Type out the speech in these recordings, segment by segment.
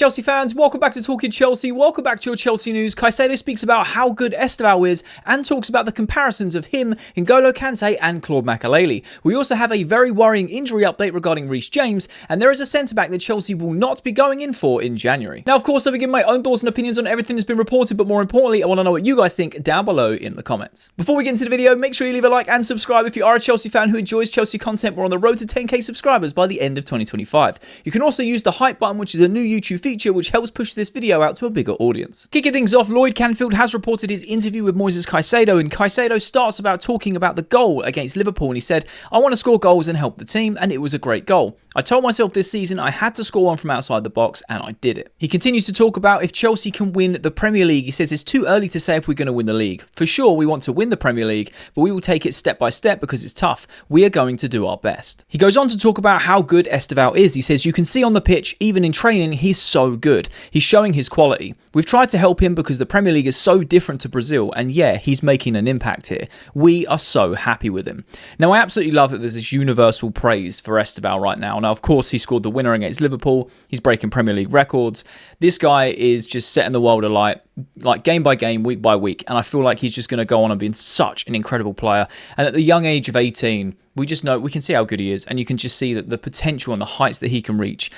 Chelsea fans, welcome back to Talking Chelsea. Welcome back to your Chelsea news. Caicedo speaks about how good Estevao is and talks about the comparisons of him, N'Golo Kante and Claude Makelele. We also have a very worrying injury update regarding Reece James, and there is a centre-back that Chelsea will not be going in for in January. Now, of course, I begin my own thoughts and opinions on everything that's been reported, but more importantly, I want to know what you guys think down below in the comments. Before we get into the video, make sure you leave a like and subscribe if you are a Chelsea fan who enjoys Chelsea content. We're on the road to 10k subscribers by the end of 2025. You can also use the hype button, which is a new YouTube feature which helps push this video out to a bigger audience. Kicking things off, Lloyd Canfield has reported his interview with Moises Caicedo, and Caicedo starts about talking about the goal against Liverpool, and he said, "I want to score goals and help the team, and it was a great goal. I told myself this season I had to score one from outside the box, and I did it." He continues to talk about if Chelsea can win the Premier League. He says it's too early to say if we're going to win the league. For sure, we want to win the Premier League, but we will take it step by step because it's tough. We are going to do our best. He goes on to talk about how good Estevao is. He says, "You can see on the pitch, even in training, he's so good. He's showing his quality. We've tried to help him because the Premier League is so different to Brazil, and yeah, he's making an impact here. We are so happy with him." Now, I absolutely love that there's this universal praise for Estevao right now. Now, of course, he scored the winner against Liverpool. He's breaking Premier League records. This guy is just setting the world alight, like game by game, week by week, and I feel like he's just going to go on and be such an incredible player. And at the young age of 18, we can see how good he is, and you can just see that the potential and the heights that he can reach.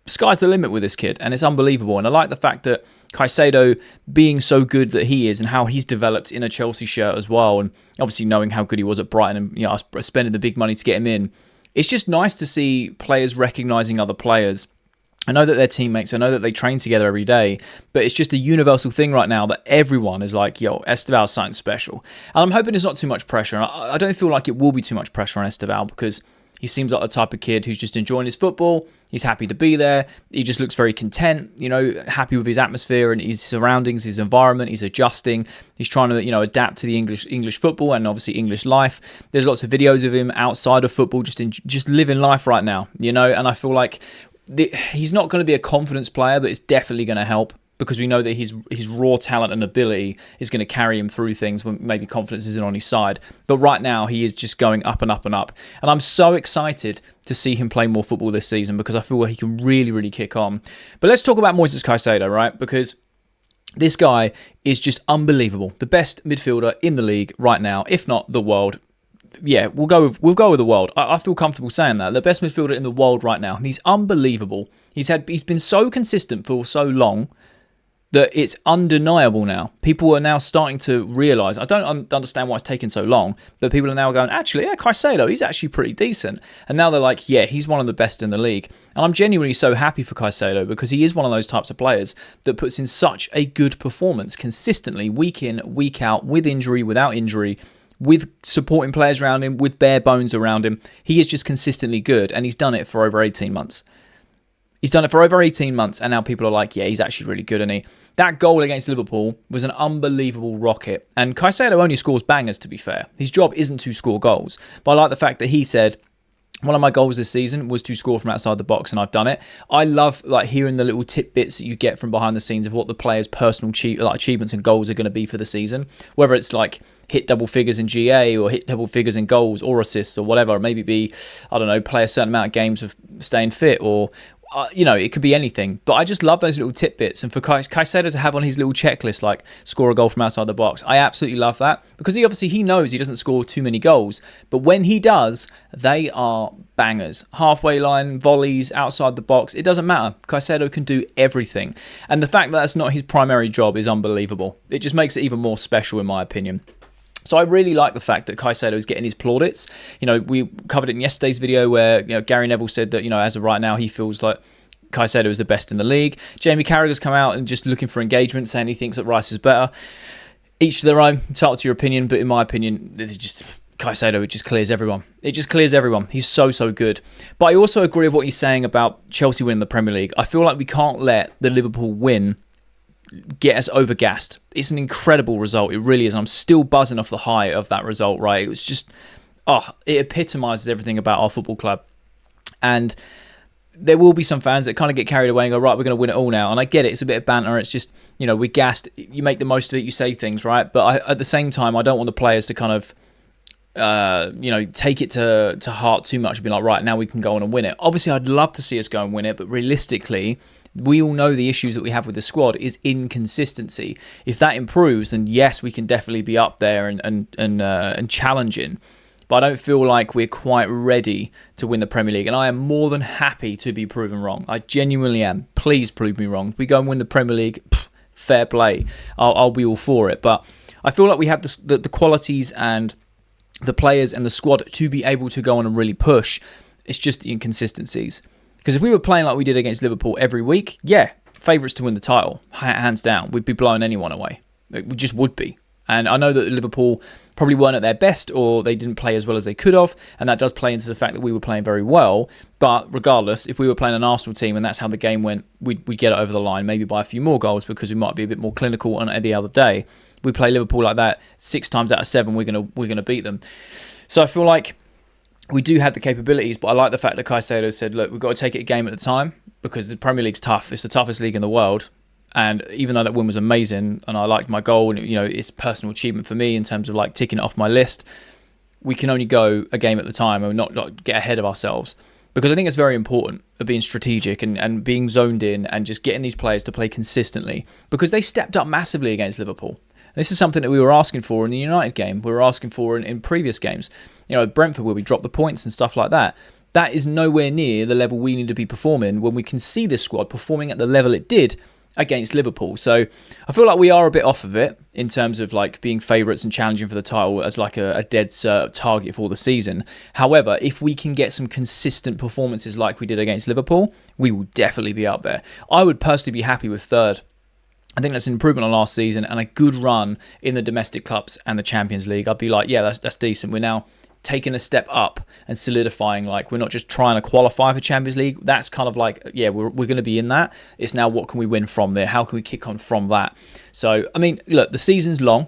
Sky's the limit with this kid, and it's unbelievable. And I like the fact that Caicedo being so good that he is, and how he's developed in a Chelsea shirt as well, and obviously knowing how good he was at Brighton, and I spending the big money to get him in. It's just nice to see players recognising other players. I know that they're teammates. I know that they train together every day, but it's just a universal thing right now that everyone is like, yo, Estevao's something special. And I'm hoping it's not too much pressure. And I don't feel like it will be too much pressure on Estevao, because he seems like the type of kid who's just enjoying his football. He's happy to be there. He just looks very content, happy with his atmosphere and his surroundings, his environment. He's adjusting. He's trying to, adapt to the English football and obviously English life. There's lots of videos of him outside of football, just living life right now, and I feel like he's not going to be a confidence player, but it's definitely going to help, because we know that his raw talent and ability is going to carry him through things when maybe confidence isn't on his side. But right now, he is just going up and up and up. And I'm so excited to see him play more football this season, because I feel like he can really, really kick on. But let's talk about Moises Caicedo, right? Because this guy is just unbelievable. The best midfielder in the league right now, if not the world. Yeah, we'll go with the world. I feel comfortable saying that. The best midfielder in the world right now. He's unbelievable. He's been so consistent for so long that it's undeniable now. People are now starting to realise. I don't understand why it's taken so long, but people are now going, actually, yeah, Caicedo, he's actually pretty decent. And now they're like, yeah, he's one of the best in the league. And I'm genuinely so happy for Caicedo, because he is one of those types of players that puts in such a good performance consistently, week in, week out, with injury, without injury, with supporting players around him, with bare bones around him. He is just consistently good, and he's done it for over 18 months. He's done it for over 18 months, and now people are like, yeah, he's actually really good, isn't he? That goal against Liverpool was an unbelievable rocket, and Caicedo only scores bangers, to be fair. His job isn't to score goals, but I like the fact that he said, one of my goals this season was to score from outside the box, and I've done it. I love hearing the little tidbits that you get from behind the scenes of what the players' personal achievements and goals are going to be for the season. Whether it's like hit double figures in GA, or hit double figures in goals or assists or whatever. Or maybe be, play a certain amount of games of staying fit, or it could be anything. But I just love those little tidbits. And for Caicedo to have on his little checklist, like score a goal from outside the box, I absolutely love that. Because he knows he doesn't score too many goals. But when he does, they are bangers. Halfway line, volleys, outside the box, it doesn't matter. Caicedo can do everything. And the fact that that's not his primary job is unbelievable. It just makes it even more special, in my opinion. So I really like the fact that Caicedo is getting his plaudits. We covered it in yesterday's video where Gary Neville said that, as of right now, he feels like Caicedo is the best in the league. Jamie Carragher's come out and just looking for engagement, saying he thinks that Rice is better. Each to their own, entitled to your opinion, but in my opinion, Caicedo, it just clears everyone. It just clears everyone. He's so, so good. But I also agree with what he's saying about Chelsea winning the Premier League. I feel like we can't let the Liverpool win get us overgassed. It's an incredible result. It really is. I'm still buzzing off the high of that result, right? It was just, it epitomises everything about our football club. And there will be some fans that kind of get carried away and go, right, we're going to win it all now. And I get it. It's a bit of banter. It's just, we're gassed. You make the most of it. You say things, right? But at the same time, I don't want the players to kind of take it to heart too much and be like, right, now we can go on and win it. Obviously, I'd love to see us go and win it, but realistically, We all know the issues that we have with the squad is inconsistency. If that improves, then yes, we can definitely be up there and challenging. But I don't feel like we're quite ready to win the Premier League. And I am more than happy to be proven wrong. I genuinely am. Please prove me wrong. If we go and win the Premier League, fair play. I'll be all for it. But I feel like we have the qualities and the players and the squad to be able to go on and really push. It's just the inconsistencies. Because if we were playing like we did against Liverpool every week, yeah, favourites to win the title, hands down. We'd be blowing anyone away. We just would be. And I know that Liverpool probably weren't at their best or they didn't play as well as they could have. And that does play into the fact that we were playing very well. But regardless, if we were playing an Arsenal team and that's how the game went, we'd get it over the line, maybe by a few more goals because we might be a bit more clinical on any other day. We play Liverpool like that 6 times out of 7, we're gonna beat them. So I feel like we do have the capabilities, but I like the fact that Caicedo said, look, we've got to take it a game at a time because the Premier League's tough. It's the toughest league in the world. And even though that win was amazing and I liked my goal and, it's a personal achievement for me in terms of like ticking it off my list, we can only go a game at the time and not get ahead of ourselves. Because I think it's very important of being strategic and being zoned in and just getting these players to play consistently because they stepped up massively against Liverpool. This is something that we were asking for in the United game. We were asking for in previous games. Brentford, where we dropped the points and stuff like that. That is nowhere near the level we need to be performing when we can see this squad performing at the level it did against Liverpool. So I feel like we are a bit off of it in terms of like being favourites and challenging for the title as like a dead target for the season. However, if we can get some consistent performances like we did against Liverpool, we will definitely be up there. I would personally be happy with third. I think that's an improvement on last season and a good run in the domestic cups and the Champions League. I'd be like, yeah, that's decent. We're now taking a step up and solidifying, like we're not just trying to qualify for Champions League. That's kind of like, yeah, we're going to be in that. It's now what can we win from there? How can we kick on from that? So, I mean, look, the season's long.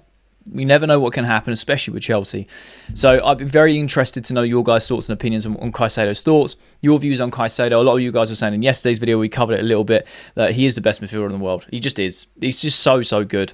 We never know what can happen, especially with Chelsea. So I'd be very interested to know your guys' thoughts and opinions on Caicedo's thoughts, your views on Caicedo. A lot of you guys were saying in yesterday's video, we covered it a little bit, that he is the best midfielder in the world. He just is. He's just so good.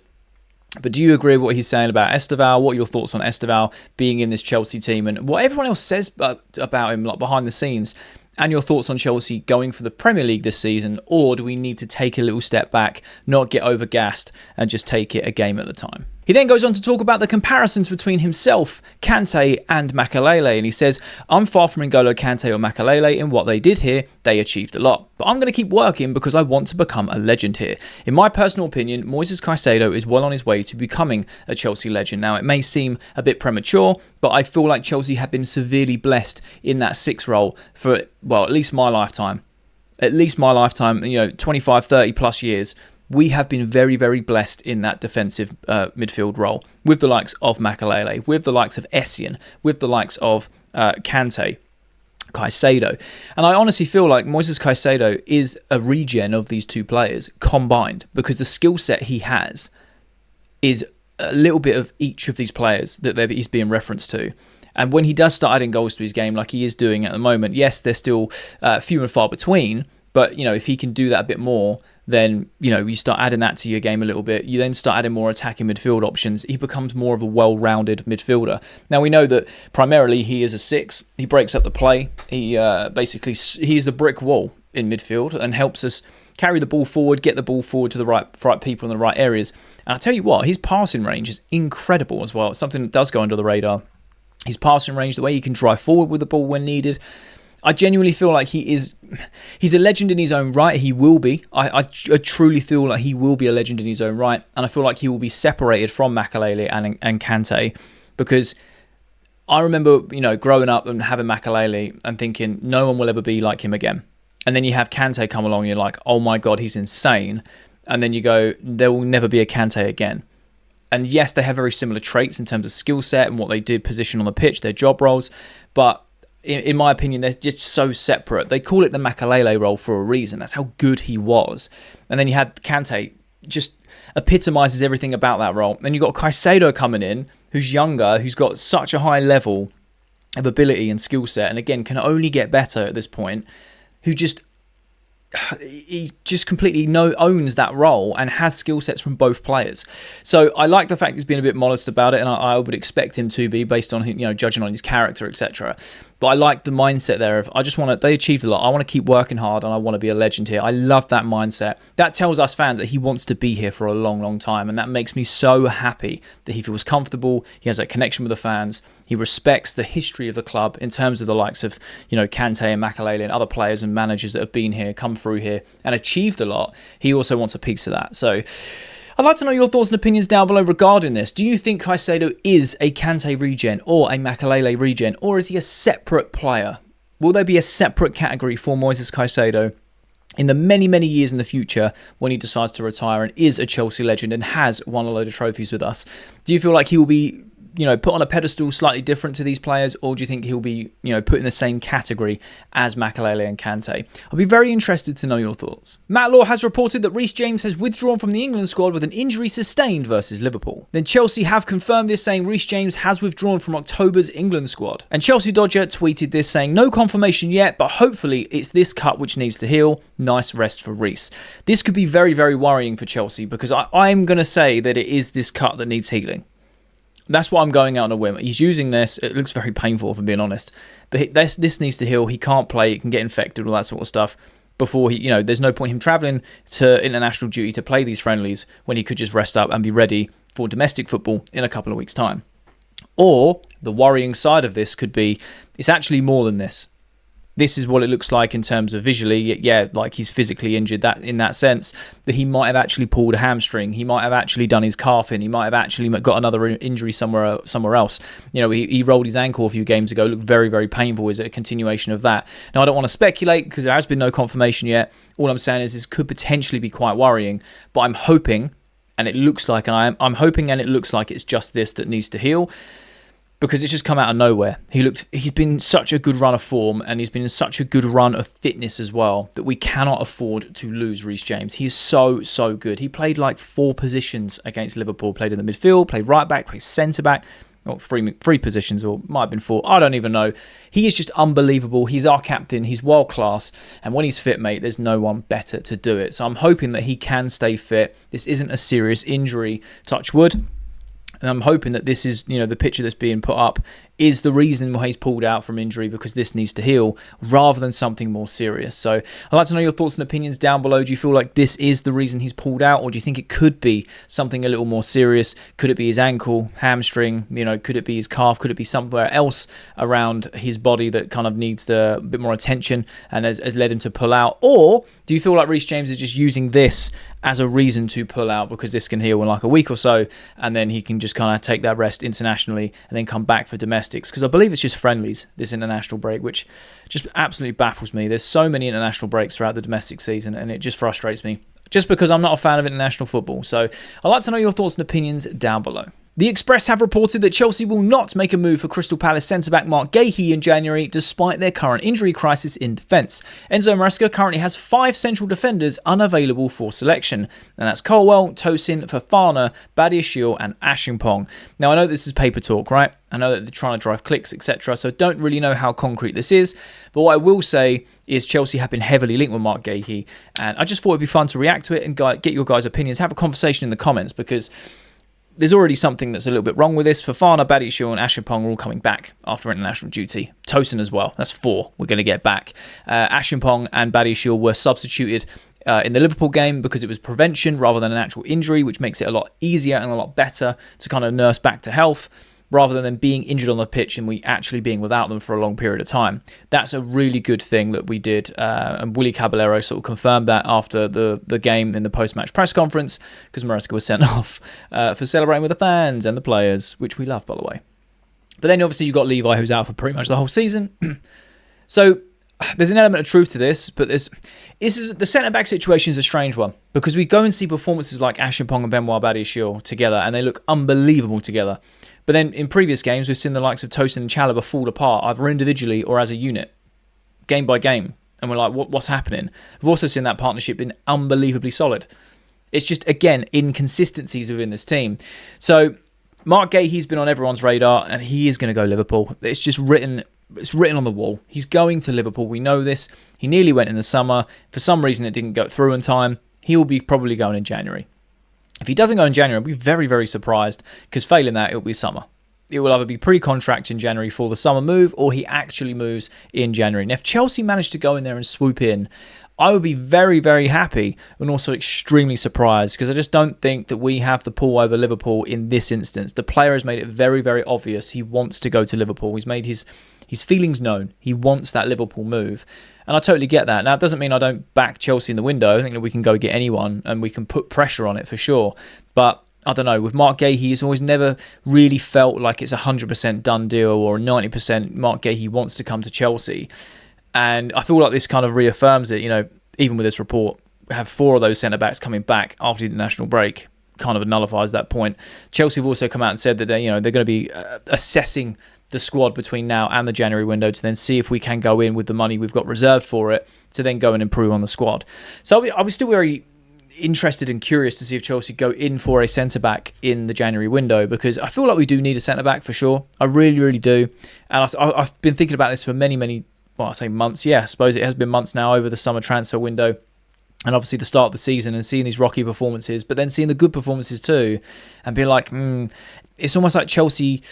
But do you agree with what he's saying about Estevao? What are your thoughts on Estevao being in this Chelsea team and what everyone else says about him, like behind the scenes? And your thoughts on Chelsea going for the Premier League this season, or do we need to take a little step back, not get overgassed, and just take it a game at a time? He then goes on to talk about the comparisons between himself, Kante, and Makelele, and he says, I'm far from N'Golo Kante or Makelele. In what they did here, they achieved a lot. But I'm going to keep working because I want to become a legend here. In my personal opinion, Moises Caicedo is well on his way to becoming a Chelsea legend. Now, it may seem a bit premature, but I feel like Chelsea have been severely blessed in that 6 role for, well, at least my lifetime. 25, 30 plus years. We have been very, very blessed in that defensive midfield role with the likes of Makelele, with the likes of Essien, with the likes of Kante, Caicedo. And I honestly feel like Moises Caicedo is a regen of these two players combined because the skill set he has is a little bit of each of these players that he's being referenced to. And when he does start adding goals to his game like he is doing at the moment, yes, they're still few and far between, but if he can do that a bit more, then, you start adding that to your game a little bit. You then start adding more attacking midfield options. He becomes more of a well-rounded midfielder. Now, we know that primarily he is a 6. He breaks up the play. He's the brick wall in midfield and helps us carry the ball forward, get the ball forward to the right people in the right areas. And I'll tell you what, his passing range is incredible as well. It's something that does go under the radar. His passing range, the way he can drive forward with the ball when needed. I genuinely feel like he's a legend in his own right. He will be. I truly feel like he will be a legend in his own right. And I feel like he will be separated from Makelele and Kante because I remember, growing up and having Makelele and thinking no one will ever be like him again. And then you have Kante come along and you're like, oh my God, he's insane. And then you go, there will never be a Kante again. And yes, they have very similar traits in terms of skill set and what they do position on the pitch, their job roles. But in my opinion, they're just so separate. They call it the Makelele role for a reason. That's how good he was. And then you had Kante, just epitomizes everything about that role. Then you've got Caicedo coming in, who's younger, who's got such a high level of ability and skill set, and again, can only get better at this point, who just completely owns that role and has skill sets from both players. So I like the fact he's been a bit modest about it, and I would expect him to be based on judging on his character, etc. But I like the mindset there of, I just want to, they achieved a lot. I want to keep working hard and I want to be a legend here. I love that mindset. That tells us fans that he wants to be here for a long, long time. And that makes me so happy that he feels comfortable. He has that connection with the fans. He respects the history of the club in terms of the likes of, Kante and Makelele and other players and managers that have been here, come through here and achieved a lot. He also wants a piece of that. So I'd like to know your thoughts and opinions down below regarding this. Do you think Caicedo is a Kante regen or a Makelele regen, or is he a separate player? Will there be a separate category for Moises Caicedo in the many, many years in the future when he decides to retire and is a Chelsea legend and has won a load of trophies with us? Do you feel like he will be put on a pedestal slightly different to these players, or do you think he'll be, put in the same category as Makelele and Kante? I'll be very interested to know your thoughts. Matt Law has reported that Reece James has withdrawn from the England squad with an injury sustained versus Liverpool. Then Chelsea have confirmed this, saying Reece James has withdrawn from October's England squad. And Chelsea Dodger tweeted this, saying no confirmation yet, but hopefully it's this cut which needs to heal. Nice rest for Reece. This could be very, very worrying for Chelsea, because I'm going to say that it is this cut that needs healing. That's why I'm going out on a whim. He's using this. It looks very painful, if I'm being honest. But this needs to heal. He can't play. It can get infected, all that sort of stuff. Before he, there's no point in him travelling to international duty to play these friendlies when he could just rest up and be ready for domestic football in a couple of weeks' time. Or the worrying side of this could be, it's actually more than this. This is what it looks like in terms of visually. Yeah, like he's physically injured that in that sense, that he might have actually pulled a hamstring. He might have actually done his calf in. He might have actually got another injury somewhere else. He rolled his ankle a few games ago. Looked very, very painful. Is it a continuation of that? Now, I don't want to speculate because there has been no confirmation yet. All I'm saying is this could potentially be quite worrying, but I'm hoping, and it looks like, and I'm hoping and it looks like it's just this that needs to heal. Because it's just come out of nowhere. He's been in such a good run of form, and he's been in such a good run of fitness as well, that we cannot afford to lose Reece James. He's so, so good. He played like 4 positions against Liverpool. Played in the midfield, played right back, played centre back. Or three positions, or might have been 4. I don't even know. He is just unbelievable. He's our captain. He's world class. And when he's fit, mate, there's no one better to do it. So I'm hoping that he can stay fit. This isn't a serious injury, touch wood. And I'm hoping that this is, the picture that's being put up is the reason why he's pulled out from injury, because this needs to heal rather than something more serious. So I'd like to know your thoughts and opinions down below. Do you feel like this is the reason he's pulled out, or do you think it could be something a little more serious? Could it be his ankle, hamstring? Could it be his calf? Could it be somewhere else around his body that kind of needs a bit more attention and has led him to pull out? Or do you feel like Reece James is just using this as a reason to pull out, because this can heal in like a week or so, and then he can just kind of take that rest internationally and then come back for domestics? Because I believe it's just friendlies, this international break, which just absolutely baffles me. There's so many international breaks throughout the domestic season, and it just frustrates me, just because I'm not a fan of international football. So I'd like to know your thoughts and opinions down below. The Express have reported that Chelsea will not make a move for Crystal Palace centre-back Mark Guéhi in January, despite their current injury crisis in defence. Enzo Maresca currently has 5 central defenders unavailable for selection, and that's Colwell, Tosin, Fofana, Badiashile and Ashimpong. Now, I know this is paper talk, right? I know that they're trying to drive clicks, etc., so I don't really know how concrete this is, but what I will say is Chelsea have been heavily linked with Mark Guéhi, and I just thought it'd be fun to react to it and get your guys' opinions, have a conversation in the comments, because there's already something that's a little bit wrong with this. Fofana, Badiashile and Ashimpong are all coming back after international duty. Tosin as well. That's 4 we're going to get back. Ashimpong and Badiashile were substituted in the Liverpool game because it was prevention rather than an actual injury, which makes it a lot easier and a lot better to kind of nurse back to health, rather than them being injured on the pitch and we actually being without them for a long period of time. That's a really good thing that we did. And Willy Caballero sort of confirmed that after the game in the post-match press conference, because Maresca was sent off for celebrating with the fans and the players, which we love, by the way. But then obviously you've got Levi, who's out for pretty much the whole season. So there's an element of truth to this, but this is the centre-back situation is a strange one, because we go and see performances like Ashimpong and Benoit Badiashile together, and they look unbelievable together. But then in previous games, we've seen the likes of Tosin and Chalobah fall apart, either individually or as a unit, game by game. And we're like, what's happening? We've also seen that partnership been unbelievably solid. It's just, again, inconsistencies within this team. So Mark Guéhi's been on everyone's radar, and he is going to go Liverpool. It's just written. It's written on the wall. He's going to Liverpool. We know this. He nearly went in the summer. For some reason, it didn't go through in time. He will be probably going in January. If he doesn't go in January, I'll be very, very surprised, because failing that, it'll be summer. it will either be pre-contract in January for the summer move, or he actually moves in January. And if Chelsea managed to go in there and swoop in, I would be very, very happy and also extremely surprised, because I just don't think that we have the pull over Liverpool in this instance. The player has made it very, very obvious he wants to go to Liverpool. He's made his feelings known. He wants that Liverpool move. And I totally get that. Now, it doesn't mean I don't back Chelsea in the window. I think that we can go get anyone and we can put pressure on it for sure. But I don't know, with Mark Gahey, he's always never really felt like it's a 100% done deal or 90% Mark Gahey wants to come to Chelsea. And I feel like this kind of reaffirms it. You know, even with this report, we have 4 of those centre-backs coming back after the international break. Kind of nullifies that point. Chelsea have also come out and said that they're going to be assessing the squad between now and the January window to then see if we can go in with the money we've got reserved for it to then go and improve on the squad. So I was still very interested and curious to see if Chelsea go in for a centre-back in the January window, because I feel like we do need a centre-back for sure. I really, really do. And I've been thinking about this for many, well, I say months. Yeah, I suppose it has been months now over the summer transfer window. And obviously the start of the season and seeing these rocky performances, but then seeing the good performances too, and being like, it's almost like Chelsea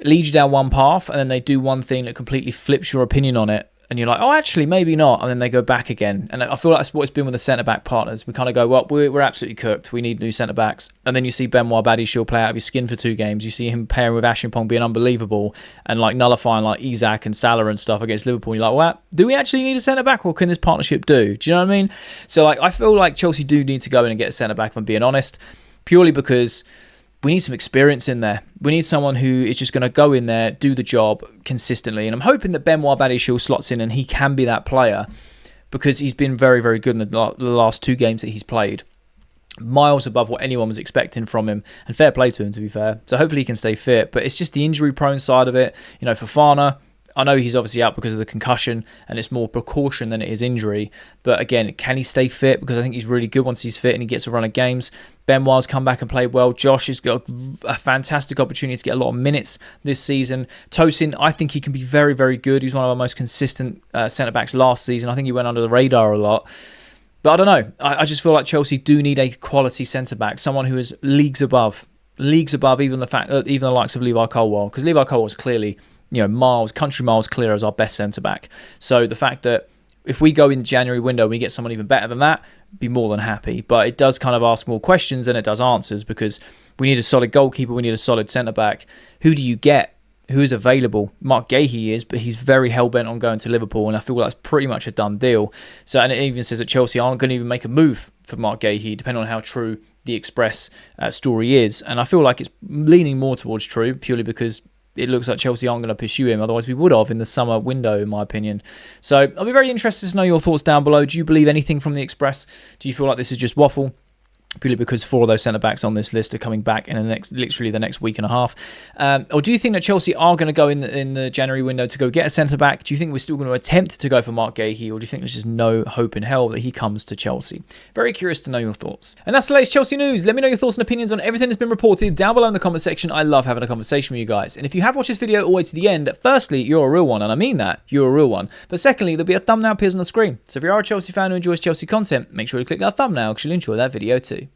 leads you down one path and then they do one thing that completely flips your opinion on it. And you're like, oh, actually, maybe not. And then they go back again. And I feel like that's what it's been with the centre-back partners. We kind of go, well, we're absolutely cooked. We need new centre-backs. And then you see Benoit Badiashile play out of his skin for 2 games. You see him pairing with Ashimpong being unbelievable and like nullifying like Isak and Salah and stuff against Liverpool. You're like, well, do we actually need a centre-back? What can this partnership do? Do you know what I mean? So like, I feel like Chelsea do need to go in and get a centre-back, if I'm being honest, purely because we need some experience in there. We need someone who is just going to go in there, do the job consistently. And I'm hoping that Benoit Badiashile slots in and he can be that player, because he's been very, very good in the last 2 games that he's played. Miles above what anyone was expecting from him. And fair play to him, to be fair. So hopefully he can stay fit. But it's just the injury-prone side of it. You know, Fofana, I know he's obviously out because of the concussion and it's more precaution than it is injury. But again, can he stay fit? Because I think he's really good once he's fit and he gets a run of games. Benoit's come back and played well. Josh has got a fantastic opportunity to get a lot of minutes this season. Tosin, I think he can be very, very good. He's one of our most consistent centre-backs last season. I think he went under the radar a lot. But I don't know. I just feel like Chelsea do need a quality centre-back, someone who is leagues above even the likes of Levi Colwill. Because Levi Colwill is clearly, country miles clear as our best centre-back. So the fact that if we go in January window and we get someone even better than that, be more than happy. But it does kind of ask more questions than it does answers, because we need a solid goalkeeper, we need a solid centre-back. Who do you get? Who is available? Mark Gahey is, but he's very hell-bent on going to Liverpool, and I feel that's pretty much a done deal. So, and it even says that Chelsea aren't going to even make a move for Mark Gahey, depending on how true the Express story is. And I feel like it's leaning more towards true, purely because it looks like Chelsea aren't going to pursue him. Otherwise, we would have in the summer window, in my opinion. So I'll be very interested to know your thoughts down below. Do you believe anything from the Express? Do you feel like this is just waffle? Purely because 4 of those centre-backs on this list are coming back in literally the next week and a half. Or do you think that Chelsea are going to go in the January window to go get a centre-back? Do you think we're still going to attempt to go for Mark Gahey, or do you think there's just no hope in hell that he comes to Chelsea? Very curious to know your thoughts. And that's the latest Chelsea news. Let me know your thoughts and opinions on everything that's been reported down below in the comment section. I love having a conversation with you guys. And if you have watched this video all the way to the end, firstly, you're a real one, and I mean that. You're a real one. But secondly, there'll be a thumbnail appears on the screen. So if you are a Chelsea fan who enjoys Chelsea content, make sure to click that thumbnail because you'll enjoy that video too.